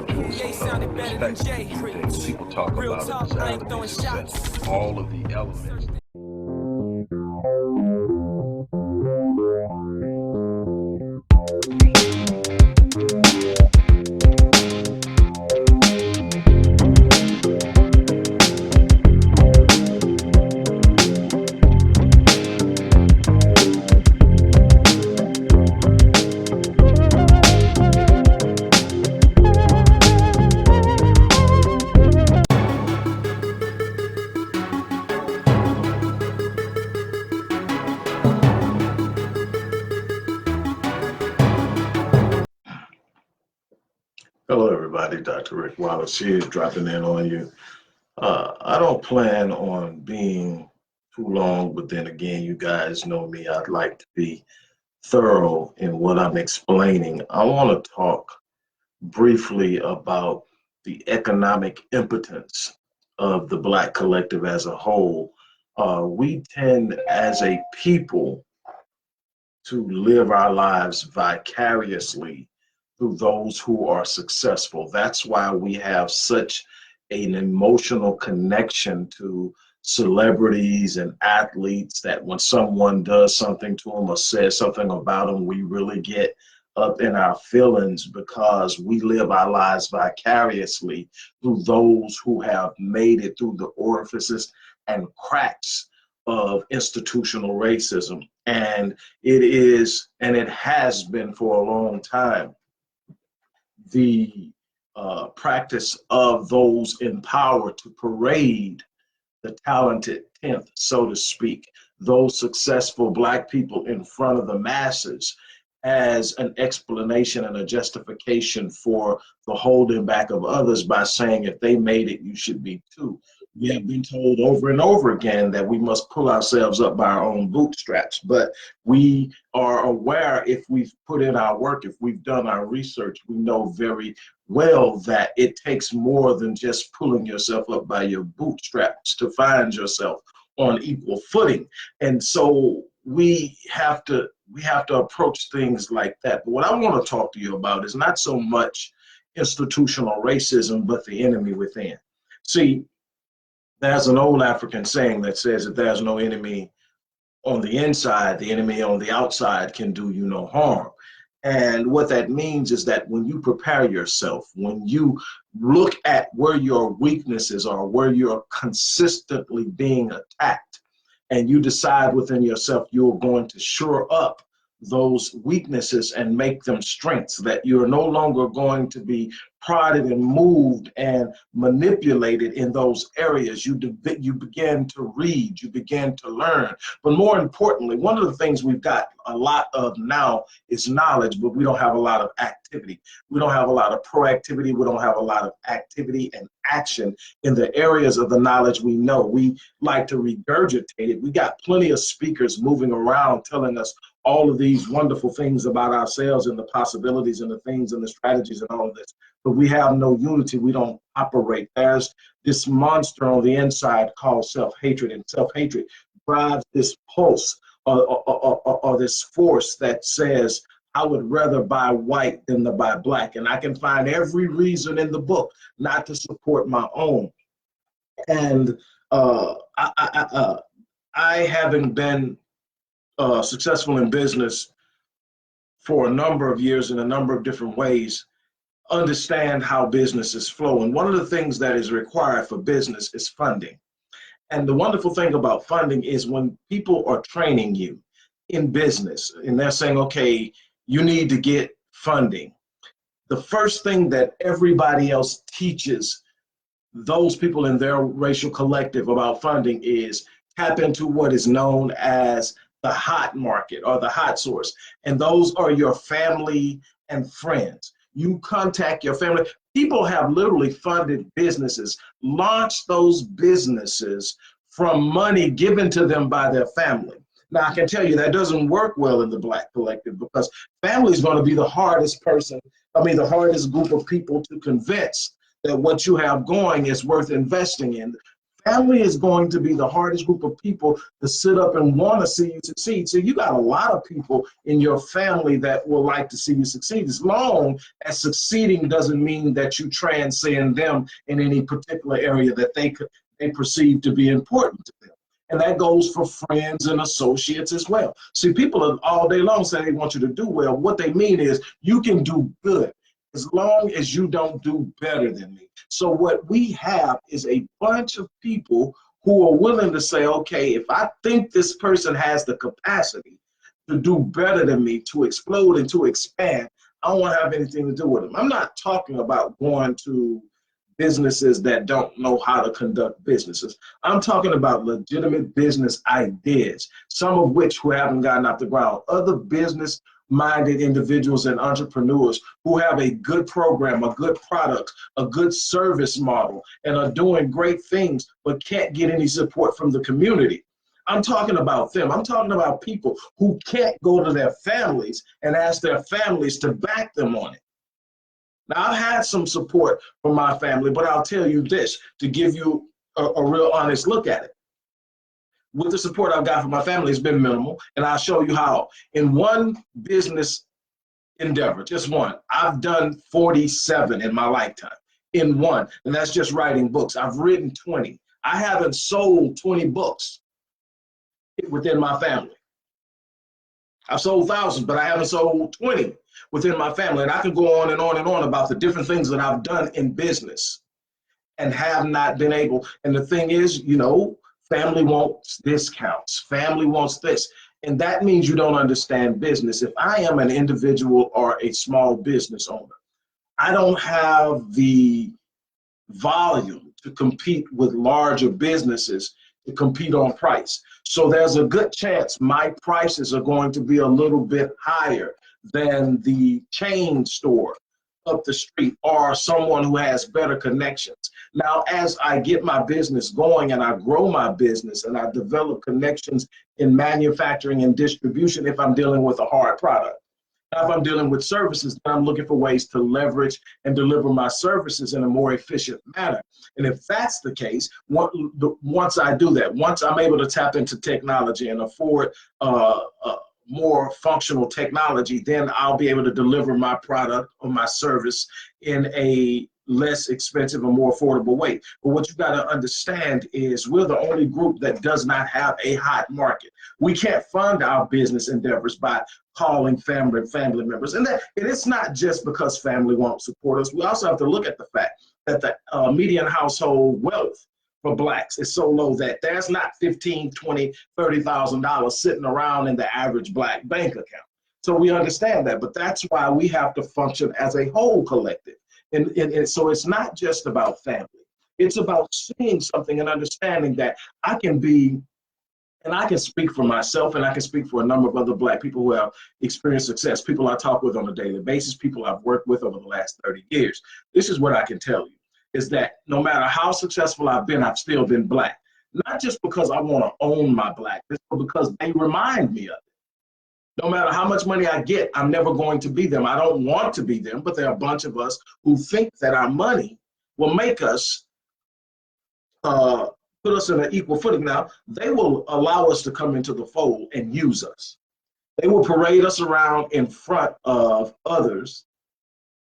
conceptual perspective to things. People talk about a desire to be successful. All of the elements. Hello, everybody. Dr. Rick Wallace here, dropping in on you. I don't plan on being too long, but then again, you guys know me. I'd like to be thorough in what I'm explaining. I want to talk briefly about the economic impotence of the Black collective as a whole. We tend, as a people, to live our lives vicariously through those who are successful. That's why we have such an emotional connection to celebrities and athletes, that when someone does something to them or says something about them, we really get up in our feelings, because we live our lives vicariously through those who have made it through the orifices and cracks of institutional racism. And it is, and it has been for a long time, the practice of those in power to parade the talented 10th, so to speak, those successful Black people in front of the masses, as an explanation and a justification for the holding back of others by saying, if they made it, you should be too. We have been told over and over again that we must pull ourselves up by our own bootstraps, but we are aware, if we've put in our work, if we've done our research, we know very well that it takes more than just pulling yourself up by your bootstraps to find yourself on equal footing. And so we have to approach things like that. But what I want to talk to you about is not so much institutional racism, but the enemy within. See, there's an old African saying that says, if there's no enemy on the inside, the enemy on the outside can do you no harm. And what that means is that when you prepare yourself, when you look at where your weaknesses are, where you're consistently being attacked, and you decide within yourself you're going to shore up those weaknesses and make them strengths, that you're no longer going to be prodded and moved and manipulated in those areas. You begin to read, you begin to learn. But more importantly, one of the things we've got a lot of now is knowledge, but we don't have a lot of activity. We don't have a lot of proactivity. We don't have a lot of activity and action in the areas of the knowledge we know. We like to regurgitate it. We got plenty of speakers moving around telling us all of these wonderful things about ourselves and the possibilities and the things and the strategies and all of this. But we have no unity. We don't operate. There's this monster on the inside called self-hatred, and self-hatred drives this pulse or this force that says, I would rather buy white than to buy black. And I can find every reason in the book not to support my own. And I haven't been successful in business for a number of years in a number of different ways, understand how businesses flow. And one of the things that is required for business is funding. And the wonderful thing about funding is when people are training you in business and they're saying, okay, you need to get funding, the first thing that everybody else teaches those people in their racial collective about funding is tap into what is known as the hot market or the hot source. And those are your family and friends. You contact your family. People have literally funded businesses, launched those businesses from money given to them by their family. Now, I can tell you that doesn't work well in the Black collective, because family is going to be the hardest the hardest group of people to convince that what you have going is worth investing in. Family is going to be the hardest group of people to sit up and want to see you succeed. So you got a lot of people in your family that will like to see you succeed, as long as succeeding doesn't mean that you transcend them in any particular area that they perceive to be important to them. And that goes for friends and associates as well. See, people all day long say they want you to do well. What they mean is you can do good as long as you don't do better than me. So what we have is a bunch of people who are willing to say, okay, if I think this person has the capacity to do better than me, to explode and to expand, I don't want to have anything to do with them. I'm not talking about going to businesses that don't know how to conduct businesses. I'm talking about legitimate business ideas, some of which who haven't gotten off the ground. Other business-minded individuals and entrepreneurs who have a good program, a good product, a good service model, and are doing great things, but can't get any support from the community. I'm talking about them. I'm talking about people who can't go to their families and ask their families to back them on it. Now, I've had some support from my family, but I'll tell you this to give you a real honest look at it. With the support I've got from my family, it's been minimal, and I'll show you how. In one business endeavor, just one, I've done 47 in my lifetime, in one, and that's just writing books. I've written 20. I haven't sold 20 books within my family. I've sold thousands, but I haven't sold 20 within my family. And I can go on and on and on about the different things that I've done in business and have not been able. And the thing is, you know, family wants discounts. Family wants this. And that means you don't understand business. If I am an individual or a small business owner, I don't have the volume to compete with larger businesses to compete on price. So there's a good chance my prices are going to be a little bit higher than the chain store up the street or someone who has better connections. Now, as I get my business going and I grow my business and I develop connections in manufacturing and distribution, if I'm dealing with a hard product. Now, if I'm dealing with services, then I'm looking for ways to leverage and deliver my services in a more efficient manner. And if that's the case, once I do that, once I'm able to tap into technology and afford more functional technology, then I'll be able to deliver my product or my service in a less expensive and more affordable way. But what you got to understand is we're the only group that does not have a hot market. We can't fund our business endeavors by calling family members. And it's not just because family won't support us. We also have to look at the fact that the median household wealth for blacks is so low that there's not $15,000, $20,000, $30,000 sitting around in the average black bank account. So we understand that, but that's why we have to function as a whole collective. And so it's not just about family. It's about seeing something and understanding that I can be, and I can speak for myself and I can speak for a number of other black people who have experienced success, people I talk with on a daily basis, people I've worked with over the last 30 years. This is what I can tell you, is that no matter how successful I've still been black. Not just because I want to own my blackness, but because they remind me of it. No matter how much money I get, I'm never going to be them. I don't want to be them, but there are a bunch of us who think that our money will make us, put us in an equal footing. Now, they will allow us to come into the fold and use us. They will parade us around in front of others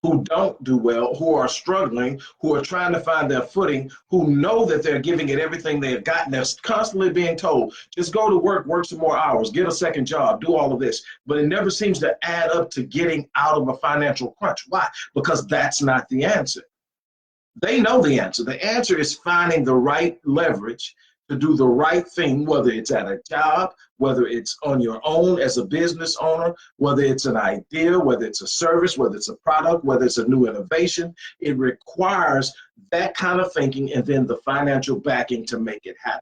who don't do well, who are struggling, who are trying to find their footing, who know that they're giving it everything they've got, and they're constantly being told, just go to work, work some more hours, get a second job, do all of this. But it never seems to add up to getting out of a financial crunch. Why? Because that's not the answer. They know the answer. The answer is finding the right leverage to do the right thing, whether it's at a job, whether it's on your own as a business owner, whether it's an idea, whether it's a service, whether it's a product, whether it's a new innovation. It requires that kind of thinking and then the financial backing to make it happen.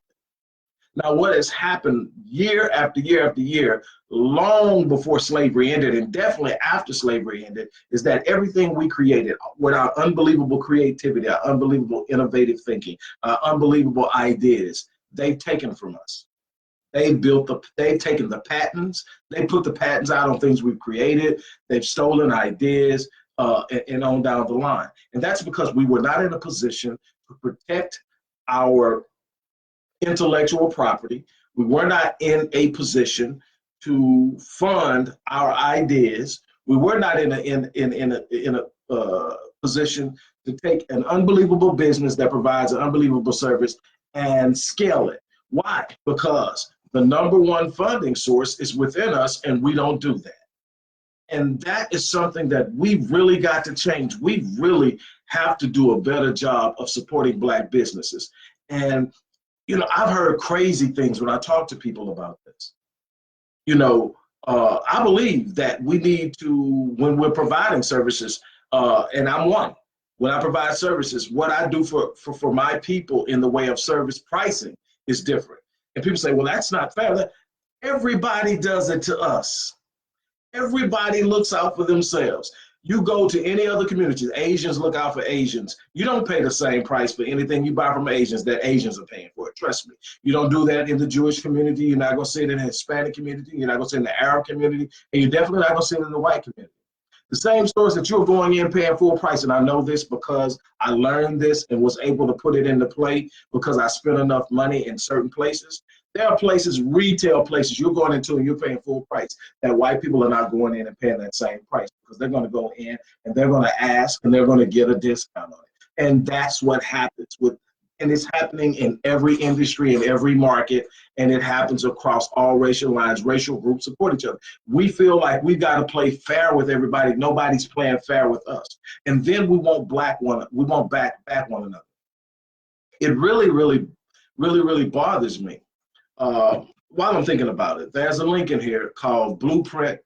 Now, what has happened year after year after year, long before slavery ended and definitely after slavery ended, is that everything we created with our unbelievable creativity, our unbelievable innovative thinking, our unbelievable ideas, they've taken from us. They've taken the patents, they put the patents out on things we've created, they've stolen ideas, and on down the line. And that's because we were not in a position to protect our intellectual property. We were not in a position to fund our ideas. We were not in a position to take an unbelievable business that provides an unbelievable service and scale it. Why? Because the number one funding source is within us, and we don't do that. And that is something that we've really got to change. We really have to do a better job of supporting Black businesses. And, I've heard crazy things when I talk to people about this. I believe that we need to, when we're providing services, and I'm one, when I provide services, what I do for my people in the way of service pricing is different. And people say, well, that's not fair. Everybody does it to us. Everybody looks out for themselves. You go to any other community, Asians look out for Asians. You don't pay the same price for anything you buy from Asians that Asians are paying for it. Trust me. You don't do that in the Jewish community. You're not going to see it in the Hispanic community. You're not going to see it in the Arab community. And you're definitely not going to see it in the white community. The same stores that you're going in paying full price, and I know this because I learned this and was able to put it into play because I spent enough money in certain places. There are places, retail places, you're going into and you're paying full price, that white people are not going in and paying that same price because they're going to go in and they're going to ask and they're going to get a discount on it. And that's what happens and it's happening in every industry, in every market, and it happens across all racial lines. Racial groups support each other. We feel like we got to play fair with everybody. Nobody's playing fair with us. And then we won't back one another. It really, really, really, really bothers me. While I'm thinking about it, there's a link in here called Blueprint.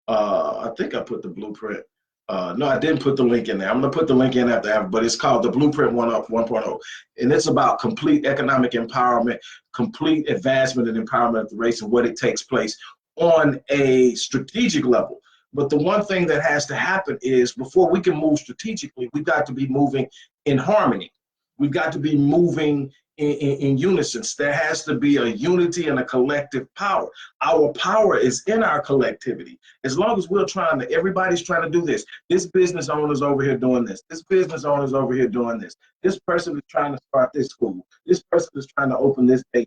I think I put the blueprint. No, I didn't put the link in there. I'm going to put the link in after, but it's called the Blueprint 1.0. And it's about complete economic empowerment, complete advancement and empowerment of the race and what it takes place on a strategic level. But the one thing that has to happen is before we can move strategically, we've got to be moving in harmony. We've got to be moving in unison. There has to be a unity and a collective power. Our power is in our collectivity. As long as everybody's trying to do this. This business owner's over here doing this. This business owner's over here doing this. This person is trying to start this school. This person is trying to open this daycare.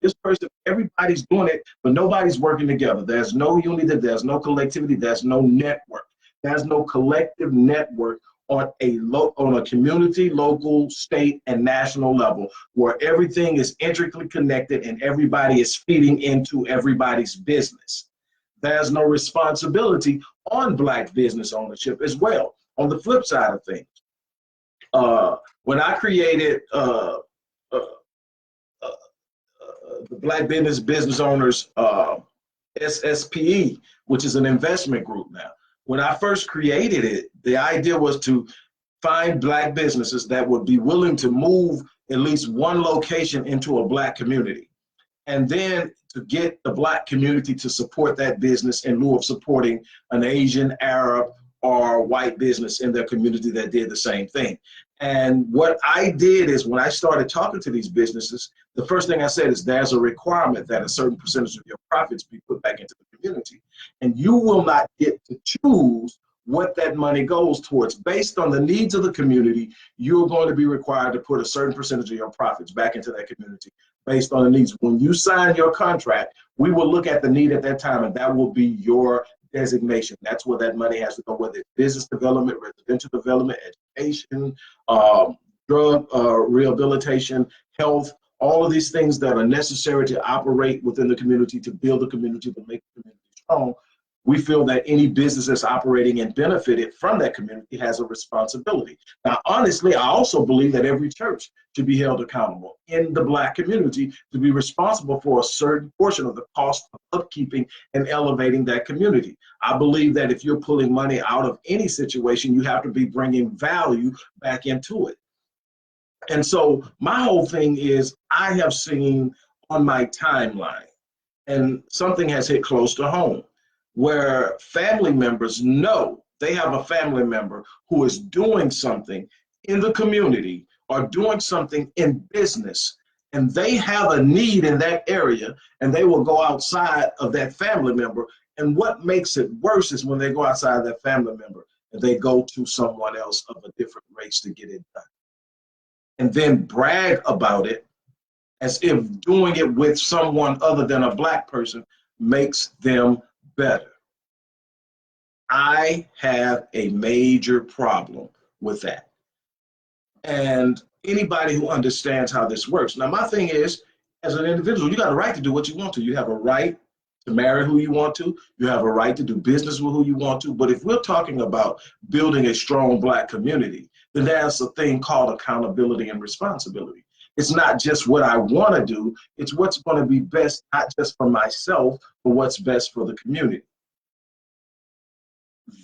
This person, everybody's doing it, but nobody's working together. There's no unity, there's no collectivity, there's no network. There's no collective network on a community, local, state, and national level where everything is intricately connected and everybody is feeding into everybody's business. There's no responsibility on Black business ownership as well. On the flip side of things, when I created the Black Business Owners SSPE, which is an investment group now, when I first created it, the idea was to find Black businesses that would be willing to move at least one location into a Black community. And then to get the Black community to support that business in lieu of supporting an Asian, Arab, or white business in their community that did the same thing. And what I did is when I started talking to these businesses, the first thing I said is there's a requirement that a certain percentage of your profits be put back into the community. And you will not get to choose what that money goes towards. Based on the needs of the community, you're going to be required to put a certain percentage of your profits back into that community based on the needs. When you sign your contract, we will look at the need at that time, and that will be your designation. That's where that money has to go, whether it's business development, residential development, education, drug rehabilitation, health, all of these things that are necessary to operate within the community, to build the community, to make the community strong. We feel that any business that's operating and benefited from that community has a responsibility. Now, honestly, I also believe that every church should be held accountable in the Black community to be responsible for a certain portion of the cost of upkeeping and elevating that community. I believe that if you're pulling money out of any situation, you have to be bringing value back into it. And so my whole thing is I have seen on my timeline, and something has hit close to home, where family members know they have a family member who is doing something in the community or doing something in business, and they have a need in that area, and they will go outside of that family member. And what makes it worse is when they go outside of that family member and they go to someone else of a different race to get it done, and then brag about it as if doing it with someone other than a black person makes them better. I have a major problem with that. And anybody who understands how this works. Now, my thing is, as an individual, you got a right to do what you want to. You have a right to marry who you want to. You have a right to do business with who you want to. But if we're talking about building a strong black community, then there's a thing called accountability and responsibility. It's not just what I want to do, it's what's going to be best, not just for myself, but what's best for the community.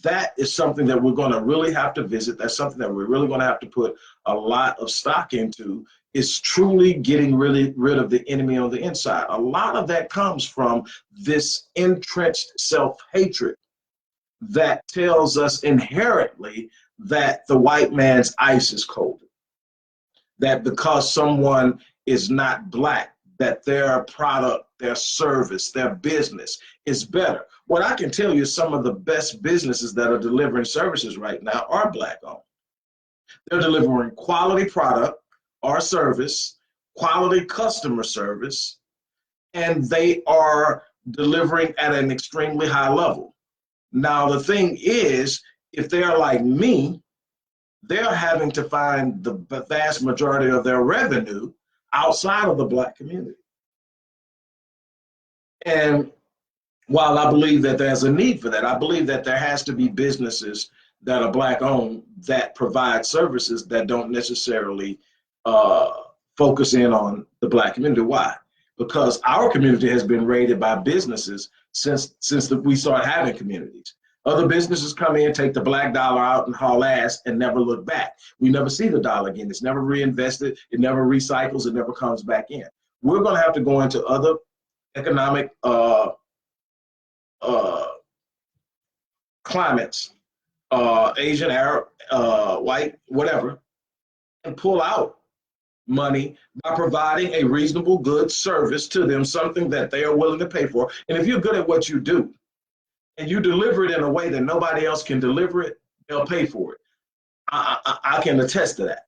That is something that we're going to really have to visit. That's something that we're really going to have to put a lot of stock into, is truly getting really rid of the enemy on the inside. A lot of that comes from this entrenched self-hatred that tells us inherently that the white man's ice is cold, that because someone is not black, that their product, their service, their business is better. What I can tell you, some of the best businesses that are delivering services right now are black owned. They're delivering quality product or service, quality customer service, and they are delivering at an extremely high level. Now, the thing is, if they're like me, they're having to find the vast majority of their revenue outside of the black community. And while I believe that there's a need for that, I believe that there has to be businesses that are black owned that provide services that don't necessarily focus in on the black community. Why? Because our community has been raided by businesses since we started having communities. Other businesses come in, take the black dollar out and haul ass and never look back. We never see the dollar again. It's never reinvested. It never recycles. It never comes back in. We're going to have to go into other economic climates, Asian, Arab, white, whatever, and pull out money by providing a reasonable good service to them, something that they are willing to pay for. And if you're good at what you do and you deliver it in a way that nobody else can deliver it, they'll pay for it. I can attest to that.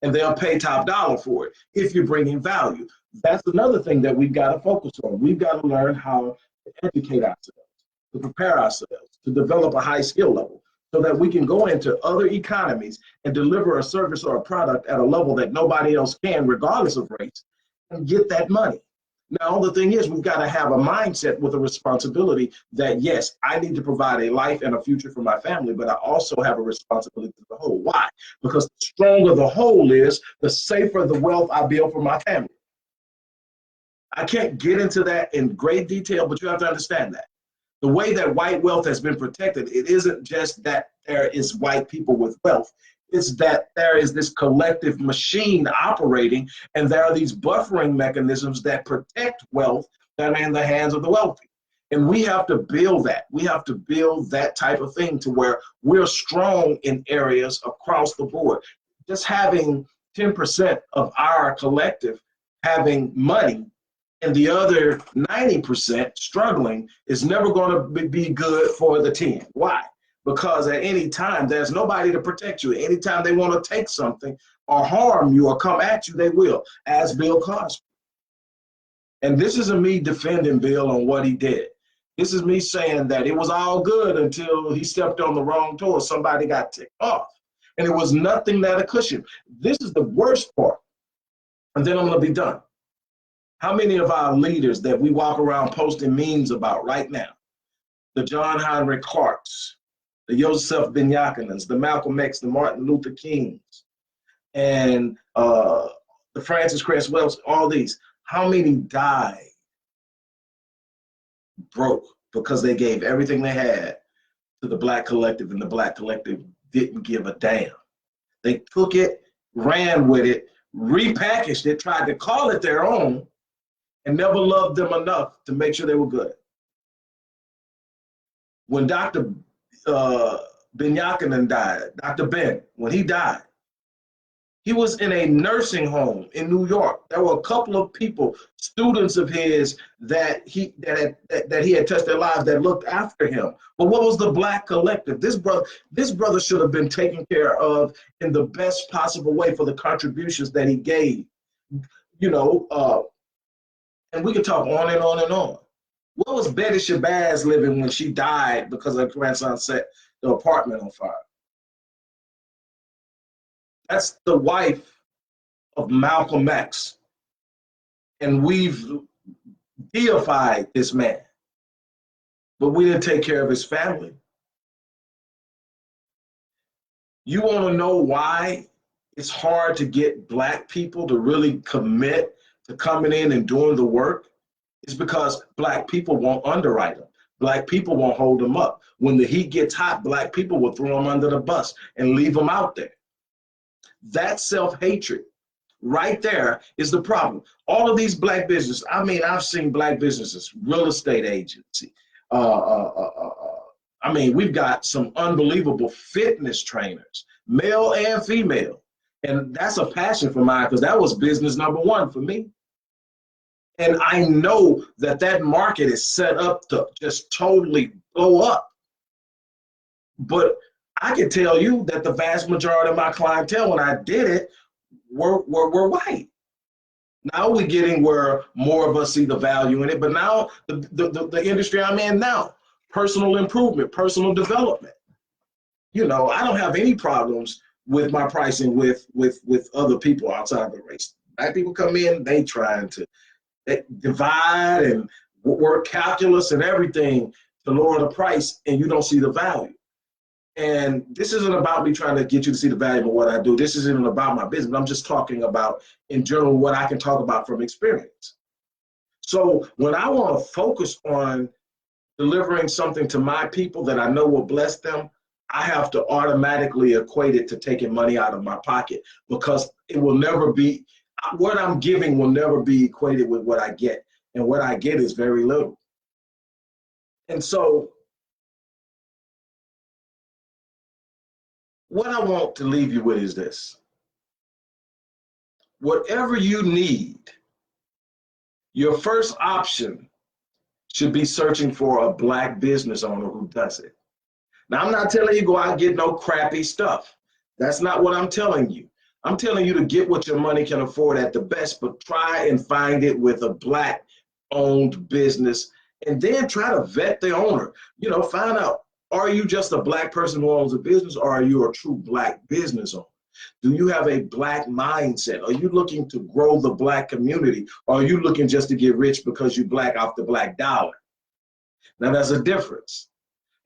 And they'll pay top dollar for it if you're bringing value. That's another thing that we've got to focus on. We've got to learn how to educate ourselves, to prepare ourselves, to develop a high skill level so that we can go into other economies and deliver a service or a product at a level that nobody else can, regardless of race, and get that money. Now, the thing is, we've got to have a mindset with a responsibility that, yes, I need to provide a life and a future for my family, but I also have a responsibility to the whole. Why? Because the stronger the whole is, the safer the wealth I build for my family. I can't get into that in great detail, but you have to understand that. The way that white wealth has been protected, it isn't just that there is white people with wealth. It's that there is this collective machine operating, and there are these buffering mechanisms that protect wealth that are in the hands of the wealthy. And we have to build that. We have to build that type of thing to where we're strong in areas across the board. Just having 10% of our collective having money and the other 90% struggling is never going to be good for the 10. Why? Because at any time, there's nobody to protect you. Anytime they want to take something or harm you or come at you, they will, as Bill Cosby. And this isn't me defending Bill on what he did. This is me saying that it was all good until he stepped on the wrong toe or somebody got ticked off. And it was nothing that a cushion. This is the worst part. And then I'm going to be done. How many of our leaders that we walk around posting memes about right now, the John Henrik Clarks, the Joseph Benyakinans, the Malcolm X, the Martin Luther Kings, and the Francis Cresswells, all these, how many died broke because they gave everything they had to the black collective, and the black collective didn't give a damn. They took it, ran with it, repackaged it, tried to call it their own, and never loved them enough to make sure they were good. When Dr. Benyakinen died, Dr. Ben, when he died, he was in a nursing home in New York. There were a couple of people, students of his, that he had touched their lives, that looked after him. But what was the black collective? This brother should have been taken care of in the best possible way for the contributions that he gave. You know, and we could talk on and on and on. What was Betty Shabazz living when she died because her grandson set the apartment on fire? That's the wife of Malcolm X. And we've deified this man, but we didn't take care of his family. You want to know why it's hard to get Black people to really commit to coming in and doing the work? It's because Black people won't underwrite them. Black people won't hold them up. When the heat gets hot, Black people will throw them under the bus and leave them out there. That self-hatred right there is the problem. All of these Black businesses, I mean, I've seen Black businesses, real estate agency. I mean, we've got some unbelievable fitness trainers, male and female. And that's a passion for mine because that was business number one for me. And I know that that market is set up to just totally blow up. But I can tell you that the vast majority of my clientele, when I did it, were white. Now we're getting where more of us see the value in it. But now the industry I'm in now, personal improvement, personal development. You know, I don't have any problems with my pricing with other people outside the race. Black people come in, they trying to divide and work calculus and everything to lower the price, and you don't see the value. And this isn't about me trying to get you to see the value of what I do. This isn't about my business. I'm just talking about, in general, what I can talk about from experience. So when I want to focus on delivering something to my people that I know will bless them, I have to automatically equate it to taking money out of my pocket, because it will never be, what I'm giving will never be equated with what I get. And what I get is very little. And so what I want to leave you with is this. Whatever you need, your first option should be searching for a Black business owner who does it. Now, I'm not telling you go out and get no crappy stuff. That's not what I'm telling you. I'm telling you to get what your money can afford at the best, but try and find it with a Black owned business, and then try to vet the owner. You know, find out, are you just a Black person who owns a business, or are you a true Black business owner? Do you have a Black mindset? Are you looking to grow the Black community? Or are you looking just to get rich because you Black off the Black dollar? Now, there's a difference.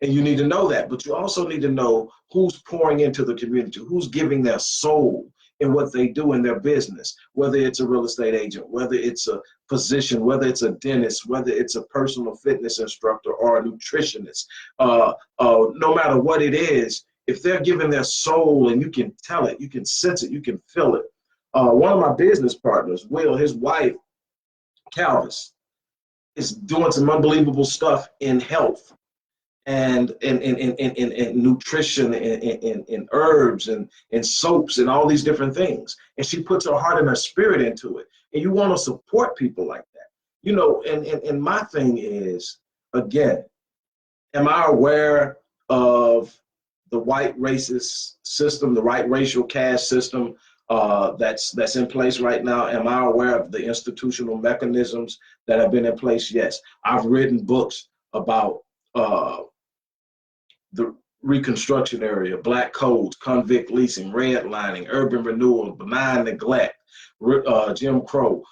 And you need to know that, but you also need to know who's pouring into the community, who's giving their soul in what they do in their business, whether it's a real estate agent, whether it's a physician, whether it's a dentist, whether it's a personal fitness instructor or a nutritionist. No matter what it is, if they're giving their soul, and you can tell it, you can sense it, you can feel it. One of my business partners, Will, his wife, Calvis, is doing some unbelievable stuff in health and in nutrition and in herbs and soaps and all these different things. And she puts her heart and her spirit into it. And you want to support people like that. You know, and my thing is, again, am I aware of the white racist system, the white racial caste system that's in place right now? Am I aware of the institutional mechanisms that have been in place? Yes. I've written books about the Reconstruction area, Black codes, convict leasing, redlining, urban renewal, benign neglect, Jim Crow,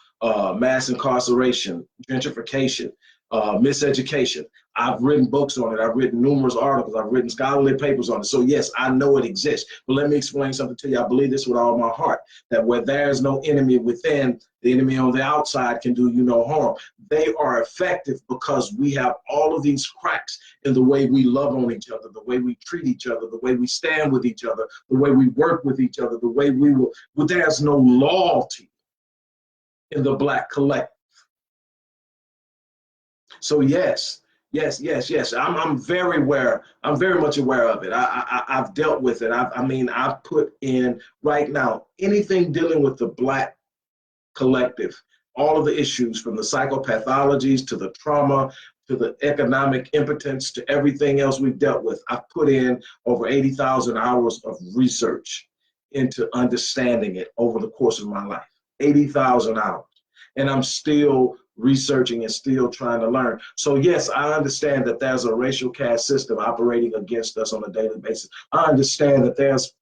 mass incarceration, gentrification, miseducation. I've written books on it. I've written numerous articles. I've written scholarly papers on it. So yes, I know it exists. But let me explain something to you. I believe this with all my heart, that where there is no enemy within, the enemy on the outside can do you no harm. They are effective because we have all of these cracks in the way we love on each other, the way we treat each other, the way we stand with each other, the way we work with each other, the way we will. But there's no loyalty in the Black collective. So yes. I'm very aware. I'm very much aware of it. I've dealt with it. I've put in right now anything dealing with the Black collective, all of the issues from the psychopathologies to the trauma to the economic impotence to everything else we've dealt with. I've put in over 80,000 hours of research into understanding it over the course of my life. 80,000 hours. And I'm still researching and still trying to learn. So yes, I understand that there's a racial caste system operating against us on a daily basis. I understand that there's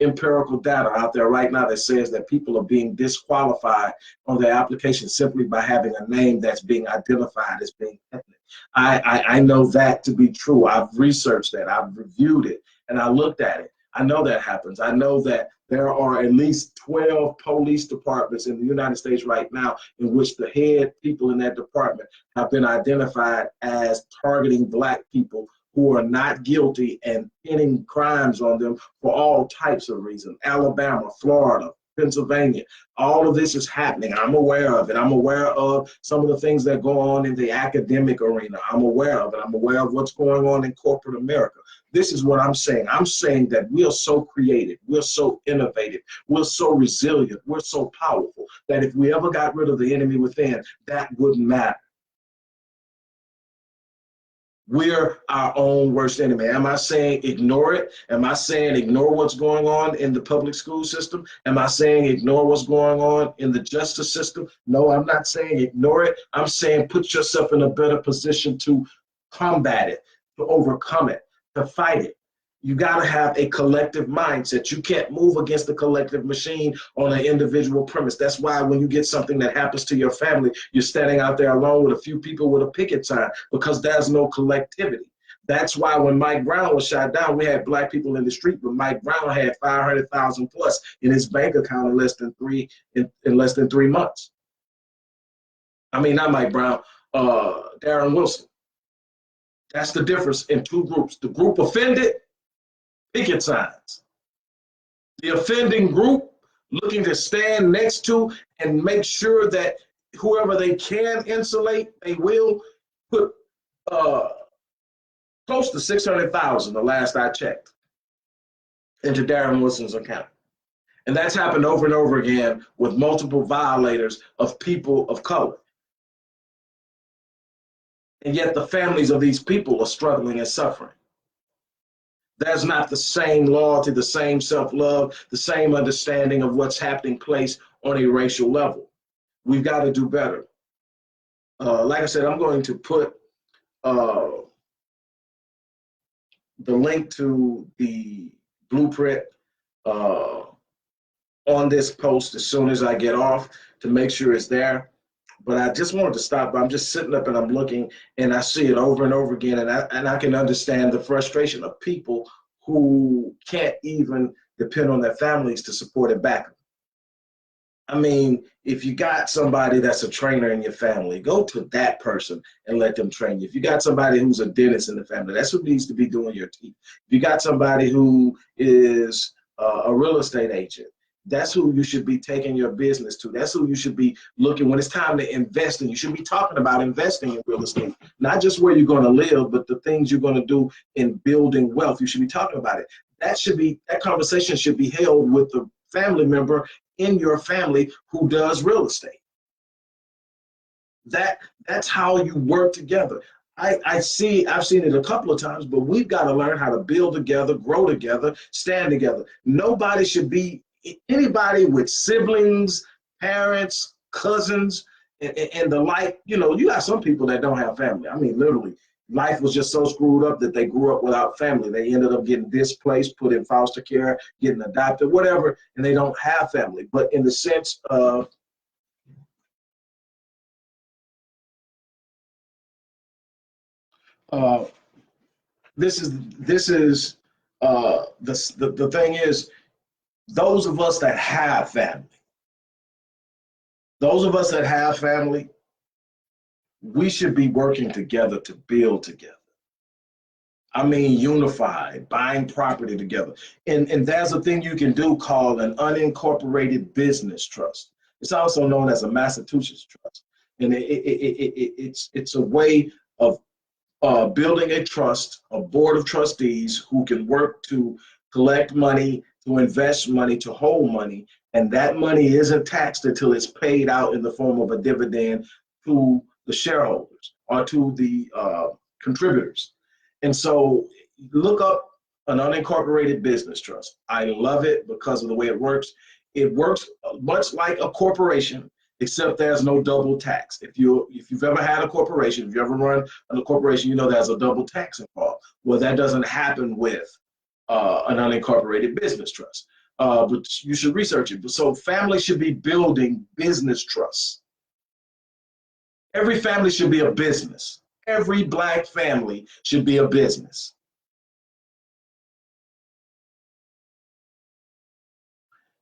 empirical data out there right now that says that people are being disqualified on their application simply by having a name that's being identified as being ethnic. I know that to be true. I've researched that. I've reviewed it, and I looked at it. I know that happens. I know that there are at least 12 police departments in the United States right now in which the head people in that department have been identified as targeting Black people who are not guilty and pinning crimes on them for all types of reasons. Alabama, Florida, Pennsylvania, all of this is happening. I'm aware of it. I'm aware of some of the things that go on in the academic arena. I'm aware of it. I'm aware of what's going on in corporate America. This is what I'm saying. I'm saying that we are so creative, we're so innovative, we're so resilient, we're so powerful that if we ever got rid of the enemy within, that wouldn't matter. We're our own worst enemy. Am I saying ignore it? Am I saying ignore what's going on in the public school system? Am I saying ignore what's going on in the justice system? No, I'm not saying ignore it. I'm saying put yourself in a better position to combat it, to overcome it, to fight it. You got to have a collective mindset. You can't move against the collective machine on an individual premise. That's why when you get something that happens to your family, you're standing out there alone with a few people with a picket sign because there's no collectivity. That's why when Mike Brown was shot down, we had Black people in the street, but Mike Brown had 500,000 plus in his bank account in less than 3 months. I mean, not Mike Brown, Darren Wilson. That's the difference in two groups. The group offended, picket signs. The offending group looking to stand next to and make sure that whoever they can insulate, they will put close to 600,000, the last I checked, into Darren Wilson's account. And that's happened over and over again with multiple violators of people of color. And yet the families of these people are struggling and suffering. There's not the same loyalty, the same self-love, the same understanding of what's happening place on a racial level. We've got to do better. Like I said, I'm going to put the link to the blueprint on this post as soon as I get off to make sure it's there. But I just wanted to stop. I'm just sitting up and I'm looking and I see it over and over again. And I can understand the frustration of people who can't even depend on their families to support it back. I mean, if you got somebody that's a trainer in your family, go to that person and let them train you. If you got somebody who's a dentist in the family, that's who needs to be doing your teeth. If you got somebody who is a real estate agent, that's who you should be taking your business to. That's who you should be looking when it's time to invest in. You should be talking about investing in real estate, not just where you're going to live, but the things you're going to do in building wealth. You should be talking about it. That conversation should be held with the family member in your family who does real estate. That's how you work together. I've seen it a couple of times, but we've got to learn how to build together, grow together, stand together. Nobody should be anybody with siblings, parents, cousins, and the like. You know, you got some people that don't have family. I mean, literally, life was just so screwed up that they grew up without family. They ended up getting displaced, put in foster care, getting adopted, whatever, and they don't have family. But in the sense of this is the thing is, those of us that have family, we should be working together to build together. I mean, unified, buying property together. And there's a thing you can do called an unincorporated business trust. It's also known as a Massachusetts trust. And it's a way of building a trust, a board of trustees who can work to collect money, to invest money, to hold money, and that money isn't taxed until it's paid out in the form of a dividend to the shareholders or to the contributors. And so look up an unincorporated business trust. I love it because of the way it works. It works much like a corporation, except there's no double tax. If you've ever had a corporation, if you ever run a corporation, you know there's a double tax involved. Well, that doesn't happen with an unincorporated business trust. But you should research it. So families should be building business trusts. Every family should be a business. Every Black family should be a business.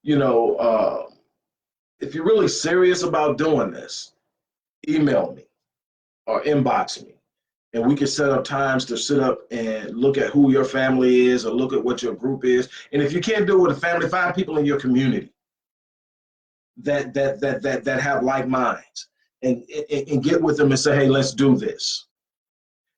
You know, if you're really serious about doing this, email me or inbox me, and we can set up times to sit up and look at who your family is or look at what your group is. And if you can't do it with a family, find people in your community that have like minds, and get with them and say, hey, let's do this.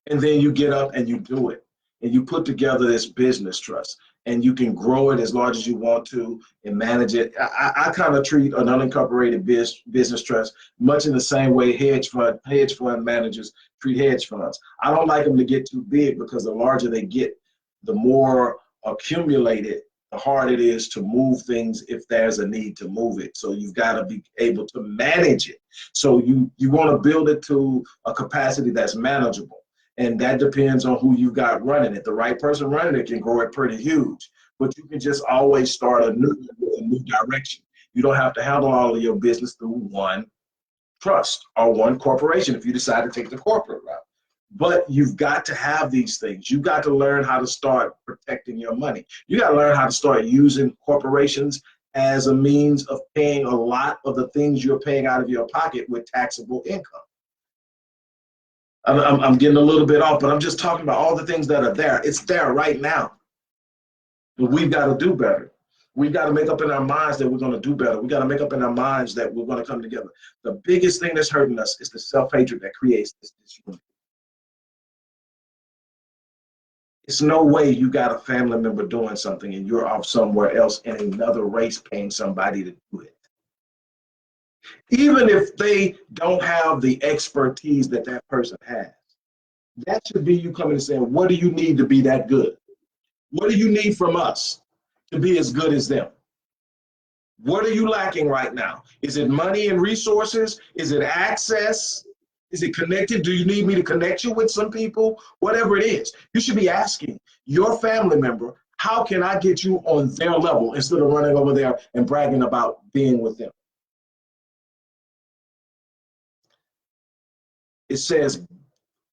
And then you get up and you do it, and you put together this business trust, and you can grow it as large as you want to and manage it. I kind of treat an unincorporated business trust much in the same way hedge fund managers treat hedge funds. I don't like them to get too big, because the larger they get, the more accumulated, the harder it is to move things if there's a need to move it. So you've got to be able to manage it. So you want to build it to a capacity that's manageable. And that depends on who you got running it. The right person running it can grow it pretty huge, but you can just always start a new direction. You don't have to handle all of your business through one trust or one corporation if you decide to take the corporate route. But you've got to have these things. You've got to learn how to start protecting your money. You got to learn how to start using corporations as a means of paying a lot of the things you're paying out of your pocket with taxable income. I'm getting a little bit off, but I'm just talking about all the things that are there. It's there right now. But we've got to do better. We've got to make up in our minds that we're going to do better. We've got to make up in our minds that we're going to come together. The biggest thing that's hurting us is the self-hatred that creates this unity. It's no way you got a family member doing something and you're off somewhere else in another race paying somebody to do it. Even if they don't have the expertise that that person has, that should be you coming and saying, what do you need to be that good? What do you need from us to be as good as them? What are you lacking right now? Is it money and resources? Is it access? Is it connected? Do you need me to connect you with some people? Whatever it is, you should be asking your family member, how can I get you on their level, instead of running over there and bragging about being with them? It says,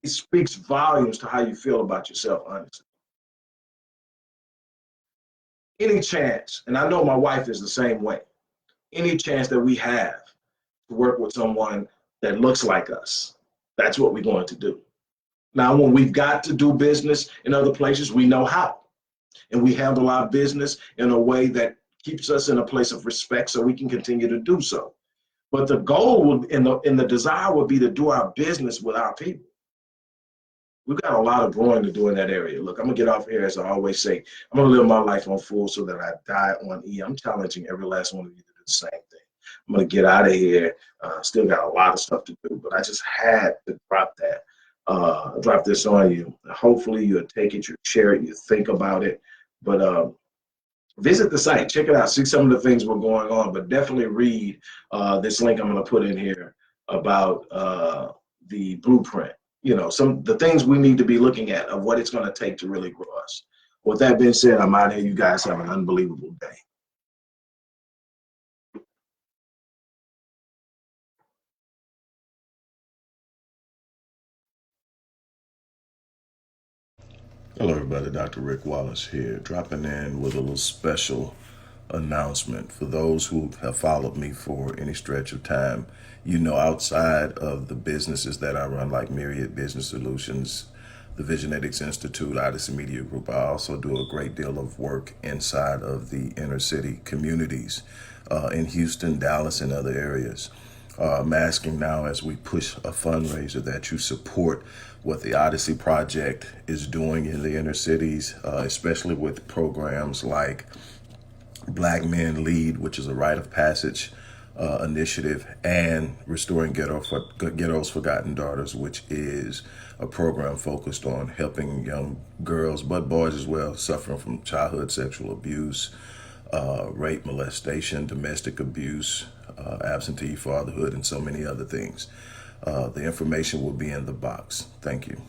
it speaks volumes to how you feel about yourself, honestly. Any chance, and I know my wife is the same way, any chance that we have to work with someone that looks like us, that's what we're going to do. Now, when we've got to do business in other places, we know how. And we handle our business in a way that keeps us in a place of respect so we can continue to do so. But the goal would, and the desire would be to do our business with our people. We've got a lot of growing to do in that area. Look, I'm gonna get off here, as I always say. I'm gonna live my life on full so that I die on E. I'm challenging every last one of you to do the same thing. I'm gonna get out of here. Still got a lot of stuff to do, but I just had to drop that. Drop this on you. Hopefully you'll take it, you share it, you think about it. But visit the site, check it out, see some of the things we're going on, but definitely read this link I'm gonna put in here about the blueprint. You know, the things we need to be looking at of what it's gonna take to really grow us. With that being said, I'm out of here. You guys have an unbelievable day. Hello, everybody. Dr. Rick Wallace here, dropping in with a little special announcement. For those who have followed me for any stretch of time, you know, outside of the businesses that I run, like Myriad Business Solutions, the Visionetics Institute, Odyssey Media Group, I also do a great deal of work inside of the inner city communities in Houston, Dallas, and other areas. I'm asking now, as we push a fundraiser, that you support what the Odyssey Project is doing in the inner cities, especially with programs like Black Men Lead, which is a rite of passage initiative, and Restoring Ghetto's Forgotten Daughters, which is a program focused on helping young girls, but boys as well, suffering from childhood sexual abuse, rape, molestation, domestic abuse, absentee fatherhood, and so many other things. The information will be in the box. Thank you.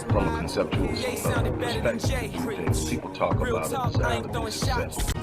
From a conceptual perspective, people talk about a desire to be successful.